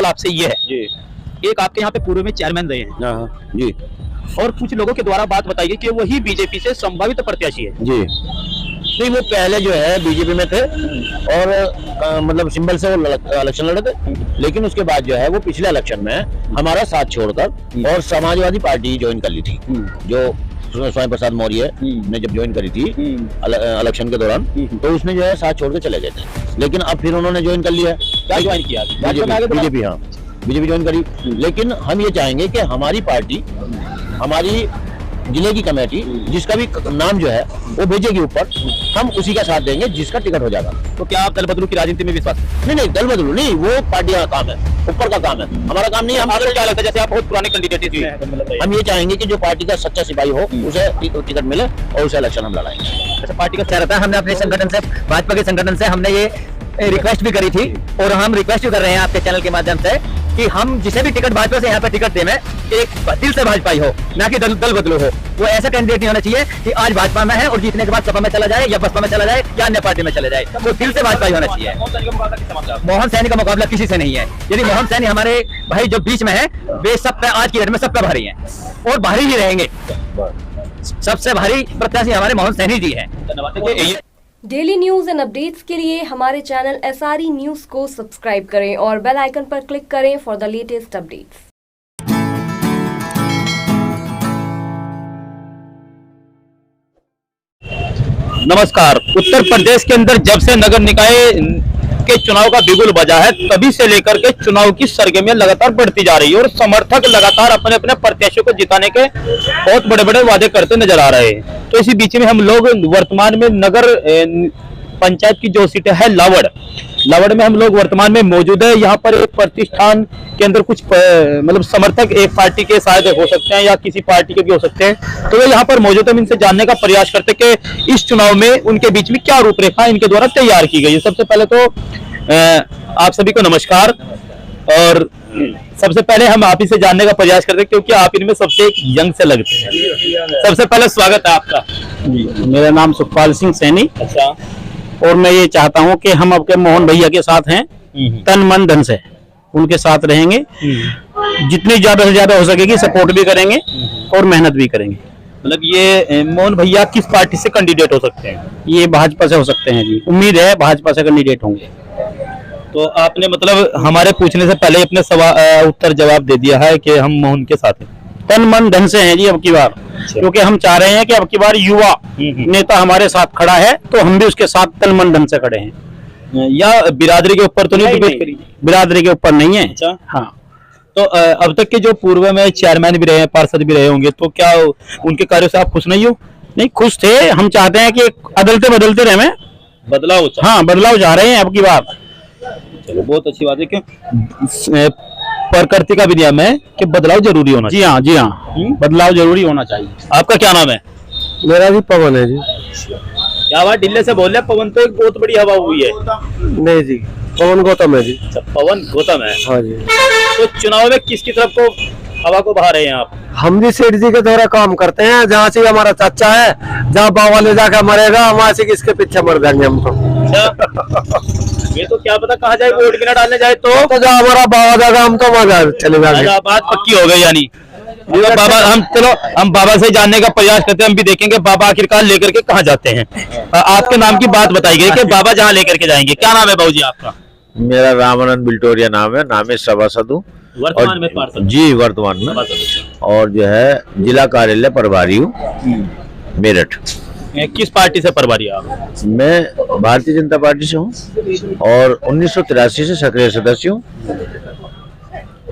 सवाल आपसे ये है जी। एक आपके यहाँ पे पूर्व में चेयरमैन रहे हैं हाँ जी और कुछ लोगों के द्वारा बात बताई गई कि वही बीजेपी से संभावित प्रत्याशी है। जी। नहीं, वो पहले जो है बीजेपी में थे और मतलब सिंबल से वो इलेक्शन लड़े थे, लेकिन उसके बाद जो है वो पिछले इलेक्शन में हमारा साथ छोड़कर और समाजवादी पार्टी ज्वाइन कर ली थी। जो स्वयं प्रसाद मौर्य ने जब ज्वाइन करी थी इलेक्शन के दौरान, तो उसने जो है साथ छोड़ के चले गए थे, लेकिन अब फिर उन्होंने ज्वाइन कर लिया। क्या ज्वाइन किया? बीजेपी, हाँ बीजेपी ज्वाइन करी। लेकिन हम ये चाहेंगे कि हमारी पार्टी, हमारी जिले की कमेटी जिसका भी नाम जो है वो भेजेगी ऊपर, हम उसी का साथ देंगे जिसका टिकट हो जाएगा। तो क्या आप दल बदलू की राजनीति में विश्वास? नहीं, दल बदलू नहीं, वो पार्टी का काम है, ऊपर का काम है, हमारा काम नहीं है। आपको क्या लगता है, जैसे आप बहुत पुराने कैंडिडेट थे, हम ये चाहेंगे कि जो पार्टी का सच्चा सिपाही हो उसे टिकट मिले और उसे इलेक्शन हम लड़ाएंगे। जैसे पार्टी का चेहरा था, हमने अपने संगठन से, भाजपा के संगठन से हमने ये रिक्वेस्ट भी करी थी और हम रिक्वेस्ट भी कर रहे हैं आपके चैनल के माध्यम से कि हम जिसे भी टिकट भाजपा से यहाँ पे टिकट दें, एक दिल से भाजपाई हो, ना कि दल बदलू हो। वो ऐसा कैंडिडेट नहीं होना चाहिए कि आज भाजपा में है और जीतने के बाद सपा में चला जाए या बसपा में चला जाए या अन्य पार्टी में चला जाए। वो दिल से भाजपाई होना चाहिए। मोहन सैनी का मुकाबला किसी से नहीं है। यदि मोहन सैनी हमारे भाई जो बीच में है, वे सब पे आज की डेट में सब पे भारी है और भारी ही रहेंगे। सबसे भारी प्रत्याशी हमारे मोहन सैनी जी है। डेली न्यूज एंड अपडेट्स के लिए हमारे चैनल SRE न्यूज को सब्सक्राइब करें और बेल आइकन पर क्लिक करें फॉर द लेटेस्ट अपडेट्स। नमस्कार। उत्तर प्रदेश के अंदर जब से नगर निकाय के चुनाव का बिगुल बजा है, तभी से लेकर के चुनाव की सरगर्मियां लगातार बढ़ती जा रही है और समर्थक लगातार अपने अपने प्रत्याशियों को जिताने के बहुत बड़े बड़े वादे करते नजर आ रहे हैं। तो इसी बीच में हम लोग वर्तमान में नगर पंचायत की जो सीट है लावड़ में हम लोग वर्तमान में मौजूद है। यहाँ पर एक प्रतिष्ठान के अंदर कुछ मतलब समर्थक एक पार्टी के शायद हो सकते हैं या किसी पार्टी के भी हो सकते हैं, तो वो यहाँ पर मौजूद है। हम इनसे जानने का प्रयास करते हैं कि इस चुनाव में उनके बीच में क्या रूपरेखा इनके द्वारा तैयार की गई है। सबसे पहले तो आप सभी को नमस्कार और सबसे पहले हम आप ही से जानने का प्रयास करते हैं क्योंकि आप इनमें सबसे यंग से लगते हैं। सबसे पहले स्वागत है आपका। मेरा नाम सुखपाल सिंह सैनी। अच्छा। और मैं ये चाहता हूँ कि हम आपके मोहन भैया के साथ हैं, तन मन धन से उनके साथ रहेंगे, जितनी ज्यादा से ज्यादा हो सकेगी सपोर्ट भी करेंगे और मेहनत भी करेंगे। मतलब ये मोहन भैया किस पार्टी से कैंडिडेट हो सकते हैं? ये भाजपा से हो सकते हैं जी, उम्मीद है भाजपा से कैंडिडेट होंगे। तो आपने मतलब हमारे पूछने से पहले अपने उत्तर जवाब दे दिया है कि हम मोहन के साथ हैं। तन मन धन से हैं जी अब की बार, क्योंकि हम चाह रहे हैं कि अब की बार युवा नेता हमारे साथ खड़ा है तो हम भी उसके साथ तन मन धन से खड़े हैं। या बिरादरी के ऊपर तो नहीं डिबेट करी? बिरादरी के ऊपर नहीं है। अच्छा। हाँ। तो अब तक के जो पूर्व में चेयरमैन भी रहे हैं, पार्षद भी रहे होंगे, तो क्या उनके कार्यों से आप खुश नहीं हो? नहीं, खुश थे। हम चाहते हैं कि अदलते बदलते रहे, बदलाव। हाँ, बदलाव चाह रहे हैं अब की बार। चलो, बहुत अच्छी बात है। क्यों प्रकृति का भी नियम है कि बदलाव जरूरी होना चाहिए। जी हाँ, बदलाव जरूरी होना चाहिए। आपका क्या नाम है? मेरा भी पवन है जी। क्या बात, दिल्ली से बोल रहे हैं? पवन तो एक बहुत बड़ी हवा हुई है। नहीं जी, पवन गौतम है जी। अच्छा, पवन गौतम है। हाँ जी। तो चुनाव में किसकी तरफ को हवा को बहा रहे हैं आप? हम भी सेठ जी के द्वारा काम करते हैं। जहाँ से हमारा चाचा है, जहाँ बाबा ले जाकर मरेगा, वहाँ से किसके पीछे मर जाएंगे हम तो। ये तो क्या पता कहाँ जाए, वोट भी ना डालने जाए तो जहाँ हमारा बाबा जाएगा हम तो वहाँ चले जाएंगे। बात पक्की हो गई यानी। बाबा, हम बाबा से जानने का प्रयास करते हैं। हम भी देखेंगे बाबा आखिरकार लेकर के कहाँ जाते हैं। आपके नाम की बात बताई गई कि बाबा जहाँ लेकर के जाएंगे। क्या नाम है बाबू जी आपका? मेरा रामानंद बिल्टोरिया नाम है। नाम है सभासद हूँ वर्तमान में पार्षद जी, वर्तमान में, और जो है जिला कार्यालय प्रभारी हूँ मेरठ। किस पार्टी से प्रभारी आप? मैं भारतीय जनता पार्टी से हूँ और 1983 से सक्रिय सदस्य हूँ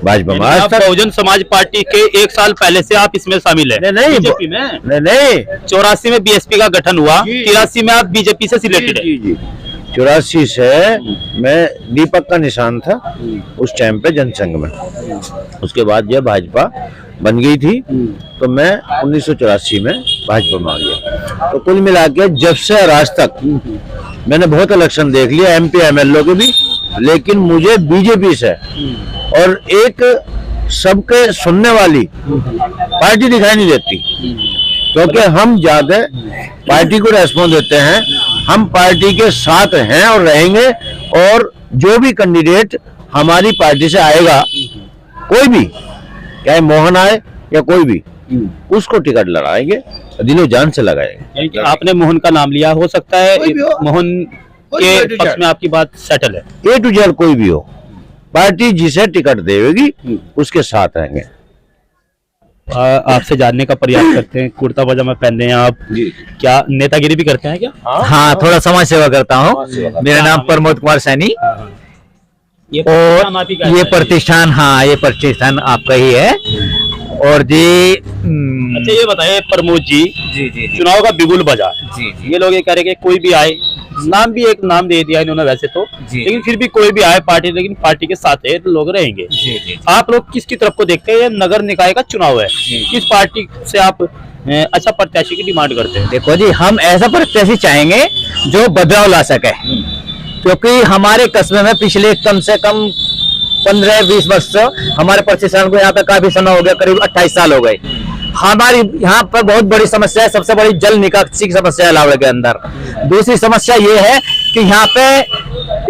भाजपा में। आज तक बहुजन समाज पार्टी के 1 साल पहले से आप इसमें शामिल है? नहीं, बीजेपी में नहीं। 84 में बीएसपी का गठन हुआ, 83 में आप बीजेपी से सिलेक्टेड है। जी। 84 से मैं दीपक का निशान था उस टाइम पे जनसंघ में। उसके बाद जब भाजपा बन गई थी तो मैं 1984 में भाजपा में आ गया। तो कुल मिला के जब से आज तक मैंने बहुत इलेक्शन देख लिया, MP MLA के भी, लेकिन मुझे बीजेपी से और एक सबके सुनने वाली पार्टी दिखाई नहीं देती, क्योंकि हम ज्यादा पार्टी को रेस्पॉन्स देते हैं। हम पार्टी के साथ हैं और रहेंगे, और जो भी कैंडिडेट हमारी पार्टी से आएगा कोई भी, चाहे मोहन आए या कोई भी, उसको टिकट लड़ाएंगे, दिलो जान से लगाएंगे। यानी कि आपने मोहन का नाम लिया, हो सकता है मोहन के पक्ष में आपकी बात सेटल है। A to Z कोई भी हो, पार्टी जिसे टिकट देगी उसके साथ रहेंगे। आपसे जानने का प्रयास करते हैं, कुर्ता पजामा पहनते हैं आप, क्या नेतागिरी भी करते हैं क्या? हाँ, थोड़ा समाज सेवा करता हूँ। मेरा नाम प्रमोद कुमार सैनी और ये प्रतिष्ठान, हाँ ये प्रतिष्ठान आपका ही है। और जी अच्छा ये बताइए प्रमोद जी, जी चुनाव का बिगुल बजा है, जी ये लोग ये कह रहे हैं कि कोई भी आए, नाम भी एक नाम दे दिया इन्होंने वैसे तो, लेकिन फिर भी कोई भी आए पार्टी, लेकिन पार्टी के साथ है तो लोग रहेंगे। जी आप लोग किसकी तरफ को देखते हैं? ये नगर निकाय का चुनाव है, किस पार्टी से आप अच्छा प्रत्याशी की डिमांड करते हैं? देखो जी, हम ऐसा प्रत्याशी चाहेंगे जो बदलाव ला सके, क्योंकि हमारे कस्बे में पिछले कम से कम 15-20 वर्ष से हमारे प्रतिष्ठान को यहाँ पे काफी समय हो गया, करीब 28 साल हो गए। हमारी यहाँ पर बहुत बड़ी समस्या है, सबसे बड़ी जल निकासी की समस्या है लावड़ के अंदर। दूसरी समस्या ये है कि यहाँ पे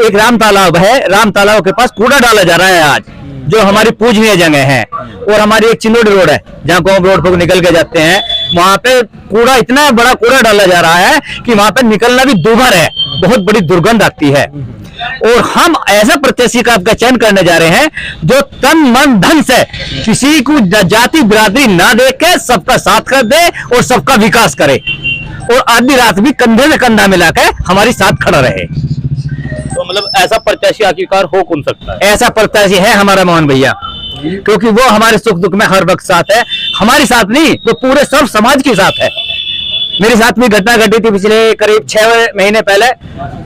एक राम तालाब है, राम तालाब के पास कूड़ा डाला जा रहा है आज, जो हमारी पूजनीय जगह है। और हमारी एक चिनोड रोड है जहाँ को हम रोड पर निकल के जाते हैं, वहां पे कूड़ा, इतना बड़ा कूड़ा डाला जा रहा है कि वहां पे निकलना भी दूभर है, बहुत बड़ी दुर्गंध आती है। और हम ऐसा प्रत्याशी का आपका चयन करने जा रहे हैं जो तन मन धन से किसी को जाति बिरादरी ना देख के सबका साथ कर दे और सबका विकास करे, और आधी रात भी कंधे में कंधा मिलाकर हमारी साथ खड़ा रहे। तो मतलब ऐसा प्रत्याशी आखिरकार हो कौन सकता है? ऐसा प्रत्याशी है हमारा मोहन भैया, क्योंकि वो हमारे सुख दुख में हर वक्त साथ है। हमारे साथ नहीं, वो पूरे सब समाज के साथ है। मेरे साथ भी घटना घटी थी पिछले करीब 6 महीने पहले,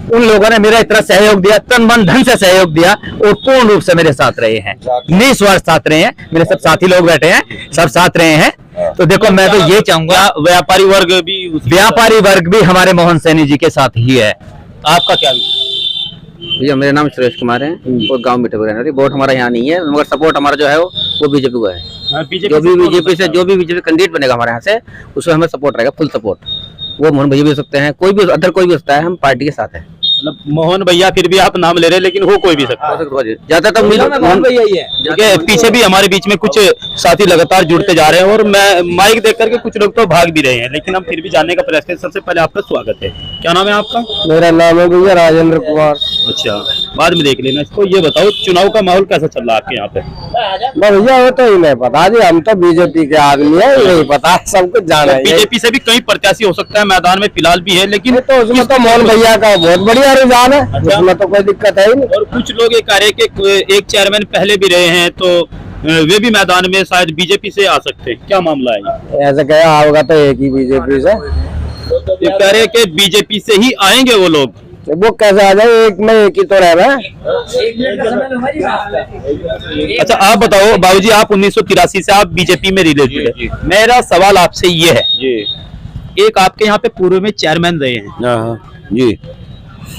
उन लोगों ने मेरा इतना सहयोग दिया, तन मन धन से सहयोग दिया और पूर्ण रूप से मेरे साथ रहे हैं, निस्वार्थ साथ रहे हैं। मेरे सब साथी लोग बैठे हैं, सब साथ रहे हैं। तो देखो, मैं तो ये चाहूंगा, व्यापारी वर्ग भी हमारे मोहन सैनी जी के साथ ही है। आपका क्या? भैया मेरा नाम सुरेश कुमार है और गांव मिठे रहना। वोट हमारा यहाँ नहीं है, मगर सपोर्ट हमारा जो है वो बीजेपी को है। जो भी बीजेपी कैंडिडेट बनेगा हमारे यहाँ से, उसमें हमें सपोर्ट रहेगा, फुल सपोर्ट। वो मोहन भैया भी हो सकते हैं, कोई भी अदर कोई भी हो सकता है, हम पार्टी के साथ है। मतलब मोहन भैया फिर भी आप नाम ले रहे हैं, लेकिन हो कोई भी सकता है। ज्यादातर मोहन भैया ही है। देखिए पीछे भी हमारे बीच में कुछ साथी लगातार जुड़ते जा रहे हैं, और मैं माइक देख करके कुछ लोग तो भाग भी रहे हैं, लेकिन हम फिर भी जानने का प्रयास करें। सबसे पहले आपका स्वागत है, क्या नाम है आपका? मेरा नाम है भैया राजेंद्र कुमार। अच्छा, बाद में देख लेना इसको। ये बताओ चुनाव का माहौल कैसा चल रहा है आपके यहाँ पे? भैया वो तो ही नहीं पता जी, हम तो बीजेपी के आदमी है, नहीं पता, सब कुछ जाना है। बीजेपी से भी कई प्रत्याशी हो सकता है, मैदान में फिलहाल भी है, लेकिन तो उसमें तो मोहन भैया का बहुत बढ़िया रुझान है, उसमें तो कोई दिक्कत है ही नहीं। और कुछ लोग ये कह रहे हैं कि एक चेयरमैन पहले भी रहे हैं, तो वे भी मैदान में शायद बीजेपी से आ सकते हैं, क्या मामला है? ऐसा क्या होगा तो एक ही बीजेपी से, ये कह रहे हैं कि बीजेपी से ही आएंगे वो लोग। वो कैसे आ जाए, एक में एक ही तो रह रहा है। अच्छा आप बताओ बाबूजी, आप 1983 से आप बीजेपी में रिलेटेड है, मेरा सवाल आपसे ये है जी, एक आपके यहाँ पे पूर्व में चेयरमैन रहे हैं जी,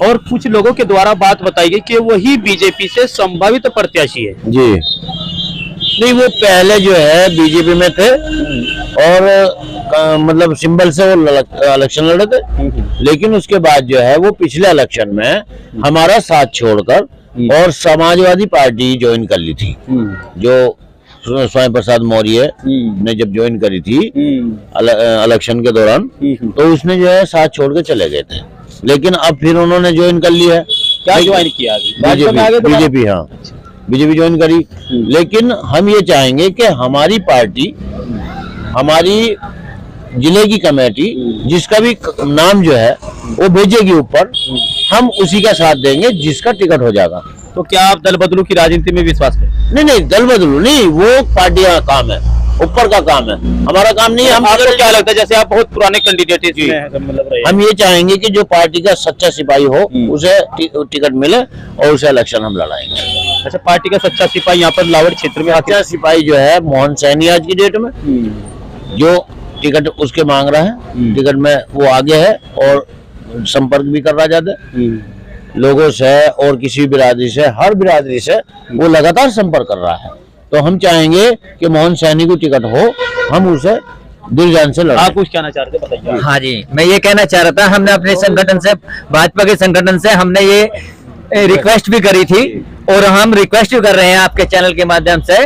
और कुछ लोगों के द्वारा बात बताई गई कि वही बीजेपी से संभावित प्रत्याशी है जी। नहीं, वो पहले जो है बीजेपी में थे और मतलब सिंबल से वो इलेक्शन लड़े थे, लेकिन उसके बाद जो है वो पिछले इलेक्शन में हमारा साथ छोड़कर और समाजवादी पार्टी ज्वाइन कर ली थी। जो स्वयं प्रसाद मौर्य ने जब ज्वाइन करी थी इलेक्शन के दौरान, तो उसने जो है साथ छोड़ के चले गए थे, लेकिन अब फिर उन्होंने ज्वाइन कर लिया है। क्या ज्वाइन किया? बीजेपी, हाँ बीजेपी ज्वाइन करी। लेकिन हम ये चाहेंगे कि हमारी पार्टी, हमारी जिले की कमेटी जिसका भी नाम जो है वो भेजेगी ऊपर, हम उसी का साथ देंगे जिसका टिकट हो जाएगा। तो क्या आप दल बदलू की राजनीति में विश्वास करें? नहीं, दल बदलू नहीं, वो पार्टी का काम है, ऊपर का काम है, हमारा काम नहीं है। हम आपको क्या लगता है, जैसे आप बहुत पुराने कैंडिडेट हम ये चाहेंगे कि जो पार्टी का सच्चा सिपाही हो उसे टिकट मिले और उसे इलेक्शन हम लड़ाएंगे। अच्छा, पार्टी का सच्चा सिपाही यहाँ पर लावड़ क्षेत्र में सच्चा सिपाही जो है मोहन सैनी आज की डेट में, जो टिकट उसके मांग रहा है, टिकट में वो आगे है और संपर्क भी कर रहा ज्यादा लोगों से, और किसी बिरादरी से, हर बिरादरी से वो लगातार संपर्क कर रहा है। तो हम चाहेंगे कि मोहन सैनी को टिकट हो, हम उसे दिल जान से लड़ाएं। आप कुछ कहना चाह रहे थे, बताइए। हाँ जी, मैं ये कहना चाह रहा था, हमने अपने संगठन से, भाजपा के संगठन से हमने ये रिक्वेस्ट भी करी थी और हम रिक्वेस्ट भी कर रहे हैं आपके चैनल के माध्यम से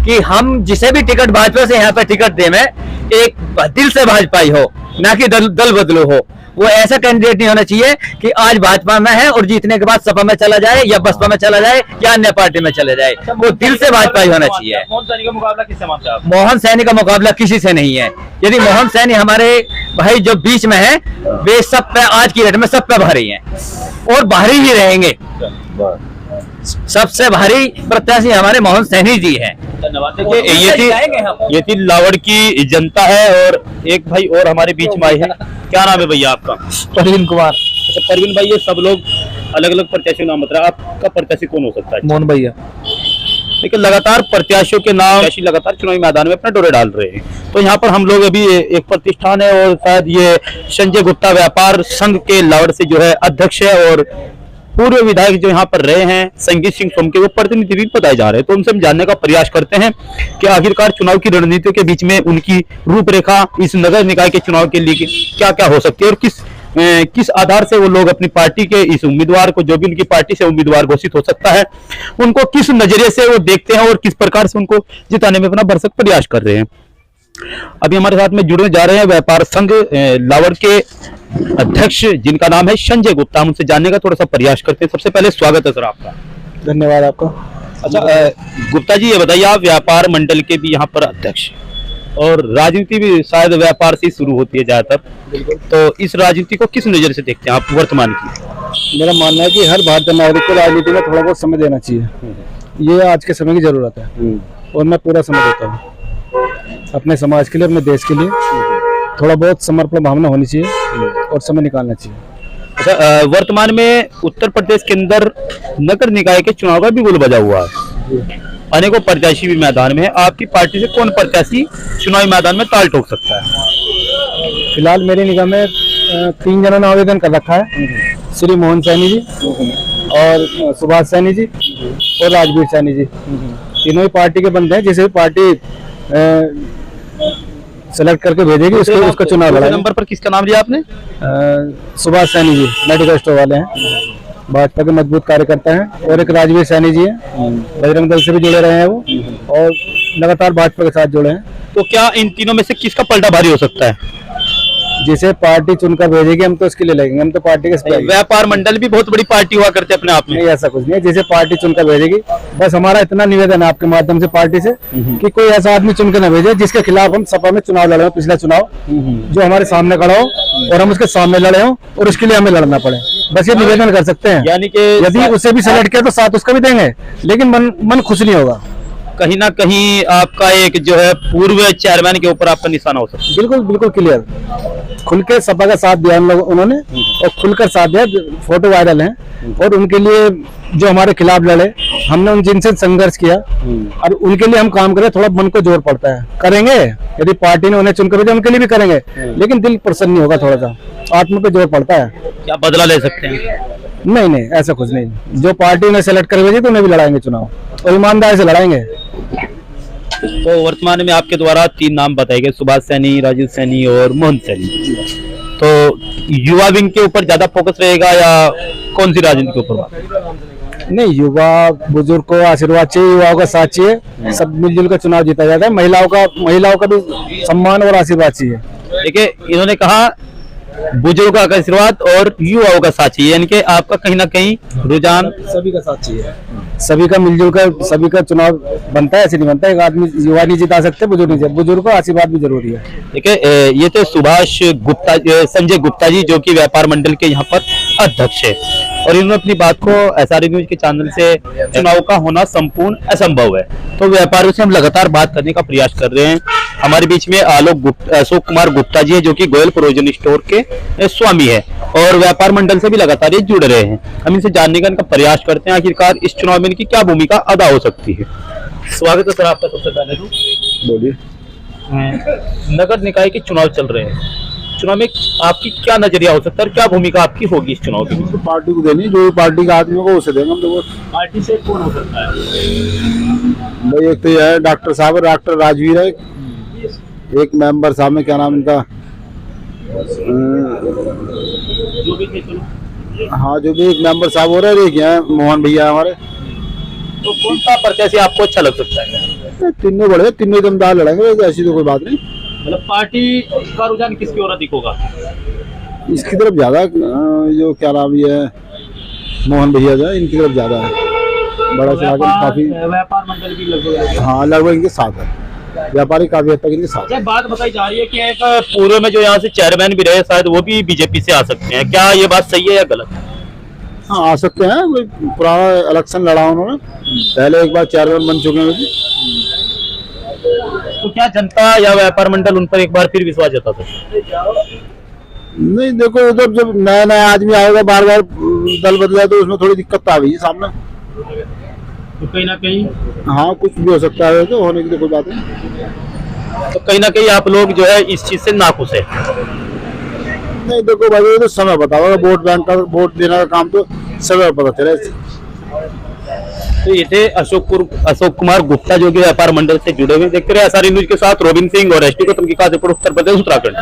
कि हम जिसे भी टिकट भाजपा से यहाँ पे टिकट दे में एक दिल से भाजपाई हो, ना कि दल बदलू हो। वो ऐसा कैंडिडेट नहीं होना चाहिए कि आज भाजपा में है और जीतने के बाद सपा में चला जाए या बसपा में चला जाए या अन्य पार्टी में चले जाए। वो दिल से भाजपाई होना चाहिए। मोहन सैनी का मुकाबला किससे मानते हैं आप? मोहन सैनी का मुकाबला किसी से नहीं है। यदि मोहन सैनी हमारे भाई जो बीच में है, वे सब पे आज की डेट में सब पे भारी हैं और भारी ही रहेंगे। सबसे भारी प्रत्याशी हमारे मोहन सैनी जी हैं। धन्यवाद। देखिए ये थी लावड़ की जनता है और एक भाई और हमारे बीच में आए हैं। क्या नाम है भैया आपका? परवीन कुमार। अच्छा परवीन भाई, ये सब लोग अलग अलग प्रत्याशी नाम बता रहे हैं, आपका प्रत्याशी कौन हो सकता है? मोहन भैया। लेकिन लगातार प्रत्याशियों के नाम लगातार चुनावी मैदान में अपना डोरे डाल रहे हैं। तो यहाँ पर हम लोग अभी एक प्रतिष्ठान है और शायद ये संजय गुप्ता व्यापार संघ के लावड़ से जो है अध्यक्ष है और पूर्व विधायक जो यहाँ पर रहे हैं संगीत सिंह सोम के, वो प्रतिनिधि भी बताए जा रहे हैं। तो उनसे हम जानने का प्रयास करते हैं कि आखिरकार चुनाव की रणनीतियों के बीच में उनकी रूपरेखा इस नगर निकाय के चुनाव के लिए क्या क्या हो सकती है और किस आधार से वो लोग अपनी पार्टी के इस उम्मीदवार को, जो भी उनकी पार्टी से उम्मीदवार घोषित हो सकता है, उनको किस नजरिए से वो देखते हैं और किस प्रकार से उनको जिताने में अपना भरसक प्रयास कर रहे हैं। अभी हमारे साथ में जुड़ने जा रहे हैं व्यापार संघ लावड़ के अध्यक्ष जिनका नाम है संजय गुप्ता। हम उनसे जानने का थोड़ा सा प्रयास करते हैं। सबसे पहले स्वागत है सर आपका। धन्यवाद आपका। अच्छा गुप्ता जी, ये बताइए, आप व्यापार मंडल के भी यहाँ पर अध्यक्ष और राजनीति भी शायद व्यापार से शुरू होती है ज्यादातर, तो इस राजनीति को किस नजर से देखते हैं आप वर्तमान की? मेरा मानना है कि हर भारतीय नागरिक को राजनीति में थोड़ा बहुत समय देना चाहिए। ये आज के समय की जरूरत है और मैं पूरा समय देता हूँ अपने समाज के लिए, अपने देश के लिए। थोड़ा बहुत समर्पण भावना होनी चाहिए और समय निकालना चाहिए। अच्छा वर्तमान में उत्तर प्रदेश के अंदर नगर निकाय के चुनाव का भी बिगुल बजा हुआ है, अनेकों प्रत्याशी भी मैदान में है। आपकी पार्टी से कौन प्रत्याशी चुनावी मैदान में ताल ठोक सकता है? फिलहाल मेरी निगाह में 3 जनों ने आवेदन कर रखा है, श्री मोहन सैनी जी और सुभाष सैनी जी और राजवीर सैनी जी। तीनों ही पार्टी के बंदे हैं। जिसे भी पार्टी सेलेक्ट करके भेजेगी उसका चुनाव लड़ाएंगे। नंबर पर किसका नाम लिया आपने? सुभाष सैनी जी मेडिकल स्टोर वाले हैं, भाजपा के मजबूत कार्यकर्ता हैं। और एक राजवीर सैनी जी हैं, बजरंग दल से भी जुड़े रहे हैं वो और लगातार भाजपा के साथ जुड़े हैं। तो क्या इन तीनों में से किसका पलटा भारी हो सकता है? जिसे पार्टी चुनकर भेजेगी हम तो उसके लिए लगेंगे। हम तो पार्टी के व्यापार मंडल भी बहुत बड़ी पार्टी हुआ करते अपने आप में। नहीं, ऐसा कुछ नहीं है। जिसे पार्टी चुनकर भेजेगी, बस हमारा इतना निवेदन है आपके माध्यम से पार्टी से कि कोई ऐसा आदमी चुनकर न भेजे जिसके खिलाफ हम सपा में चुनाव लड़े हो, पिछला चुनाव जो हमारे सामने खड़ा हो और हम उसके सामने लड़े हो और उसके लिए हमें लड़ना पड़े। बस ये निवेदन कर सकते हैं। यानी कि यदि उसे भी सेलेक्ट किया तो साथ उसका भी देंगे, लेकिन मन खुश नहीं होगा। कहीं ना कहीं आपका एक जो है पूर्व चेयरमैन के ऊपर आपका निशाना हो सकता है। बिल्कुल बिल्कुल क्लियर। खुल के सपा का साथ दिया उन्होंने और खुलकर साथ दिया। फोटो वायरल है और उनके लिए जो हमारे खिलाफ लड़े, हमने उन जिनसे संघर्ष किया और उनके लिए हम काम करें। थोड़ा मन को जोर पड़ता है, करेंगे। यदि पार्टी ने उन्हें चुनकर भेजा उनके लिए भी करेंगे, लेकिन दिल प्रसन्न नहीं होगा। थोड़ा सा आत्मा पे जोर पड़ता है। क्या बदला ले सकते हैं? नहीं, ऐसा कुछ नहीं। जो पार्टी ने सेलेक्ट कर भेजी तो उन्हें भी लड़ाएंगे चुनाव और ईमानदारी से लड़ाएंगे। तो वर्तमान में आपके द्वारा 3 नाम बताए गए, सुभाष सैनी, राजीव सैनी और मोहन सैनी। तो युवा विंग के ऊपर ज्यादा फोकस रहेगा या कौन सी राजनीति के ऊपर? नहीं, युवा बुजुर्ग को आशीर्वाद चाहिए, युवाओं का साथ चाहिए। सब मिलजुल कर चुनाव जीता जाता है। महिलाओं का भी सम्मान और आशीर्वाद चाहिए। देखिए इन्होंने कहा बुजुर्गों का आशीर्वाद और युवाओं का साथ चाहिए, यानी कि आपका कहीं ना कहीं रुझान सभी का साथ चाहिए। सभी का मिलजुल कर सभी का चुनाव बनता है। ऐसे नहीं बनता एक आदमी युवा नहीं जिता सकते, बुजुर्ग नहीं। बुजुर्ग को आशीर्वाद भी जरूरी है। देखिए ये थे सुभाष गुप्ता, संजय गुप्ता जी, जो कि व्यापार मंडल के यहाँ पर अध्यक्ष है और इन्होंने अपनी बात को एसआरई न्यूज के चैनल से चुनाव का होना संपूर्ण असंभव है। तो व्यापारियों से हम लगातार बात करने का प्रयास कर रहे हैं। हमारे बीच में अशोक कुमार गुप्ता जी है, जो कि गोयल प्रोविजन स्टोर के स्वामी है और व्यापार मंडल से भी लगातार ये जुड़ रहे हैं। हम इनसे जानने का इनका प्रयास करते हैं आखिरकार इस चुनाव में इनकी क्या भूमिका अदा हो सकती है। स्वागत है सर आपका। सबसे पहले तो बोलिए। नगर निकाय के चुनाव चल रहे हैं, चुनाव में आपकी क्या नजरिया हो सकता है और क्या भूमिका आपकी होगी इस चुनाव की? तो पार्टी को देनी, जो पार्टी का आदमी होगा उसे देंगे हम। तो पार्टी से कौन हो सकता है? भाई एक तो यह है डॉक्टर साहब, डॉक्टर राजवीर है। एक मेंबर साहब में क्या नाम इनका, जो भी थे चलो। हाँ जो भी एक मेंबर साहब हो रहे हैं, एक यहाँ मोहन भैया हमारे, तो कौन सा प्रत्याशी आपको अच्छा लग सकता है? तीनों बड़े, तीनों दमदार लड़ेंगे, ऐसी तो कोई बात नहीं। मतलब पार्टी का रुझान किसकी ओर अधिक होगा? इसकी तरफ ज्यादा, जो क्या नाम ये है, मोहन भैया जो है, इनकी तरफ ज्यादा है। बड़ा चढ़ा काफी व्यापार मंडल भी लगभग, हाँ लगभग इनके साथ है, व्यापारी काफी हद तक इनके साथ है। बात बताई जा रही है कि एक पूर्व में जो यहाँ से चेयरमैन भी रहे शायद वो भी बीजेपी से आ सकते हैं, क्या ये बात सही है या गलत? हाँ आ सकते हैं, पुराना इलेक्शन लड़ा उन्होंने, पहले एक बार चेयरमैन बन चुके हैं। तो क्या जनता या व्यापार मंडल उन पर एक बार फिर विश्वास जताता है? नहीं देखो, उधर जब नया नया आदमी आएगा, बार बार दल बदला तो उसमें थोड़ी दिक्कत आ गई है सामने। तो कहीं ना कहीं हाँ कुछ भी हो सकता है, तो होने की तो कोई बात नहीं। तो कहीं ना कहीं आप लोग जो है इस चीज से नाखुश है? नहीं देखो भाई, ये तो समय बताओगा, वोट बैंक का, वोट देने का काम तो समय पता चले। तो ये थे अशोक कुमार गुप्ता जो कि व्यापार मंडल से जुड़े हुए। देखते रहे एसआरई न्यूज के साथ रोबिन सिंह और एसटी गौतम की काजीपुर उत्तर प्रदेश उत्तराखंड।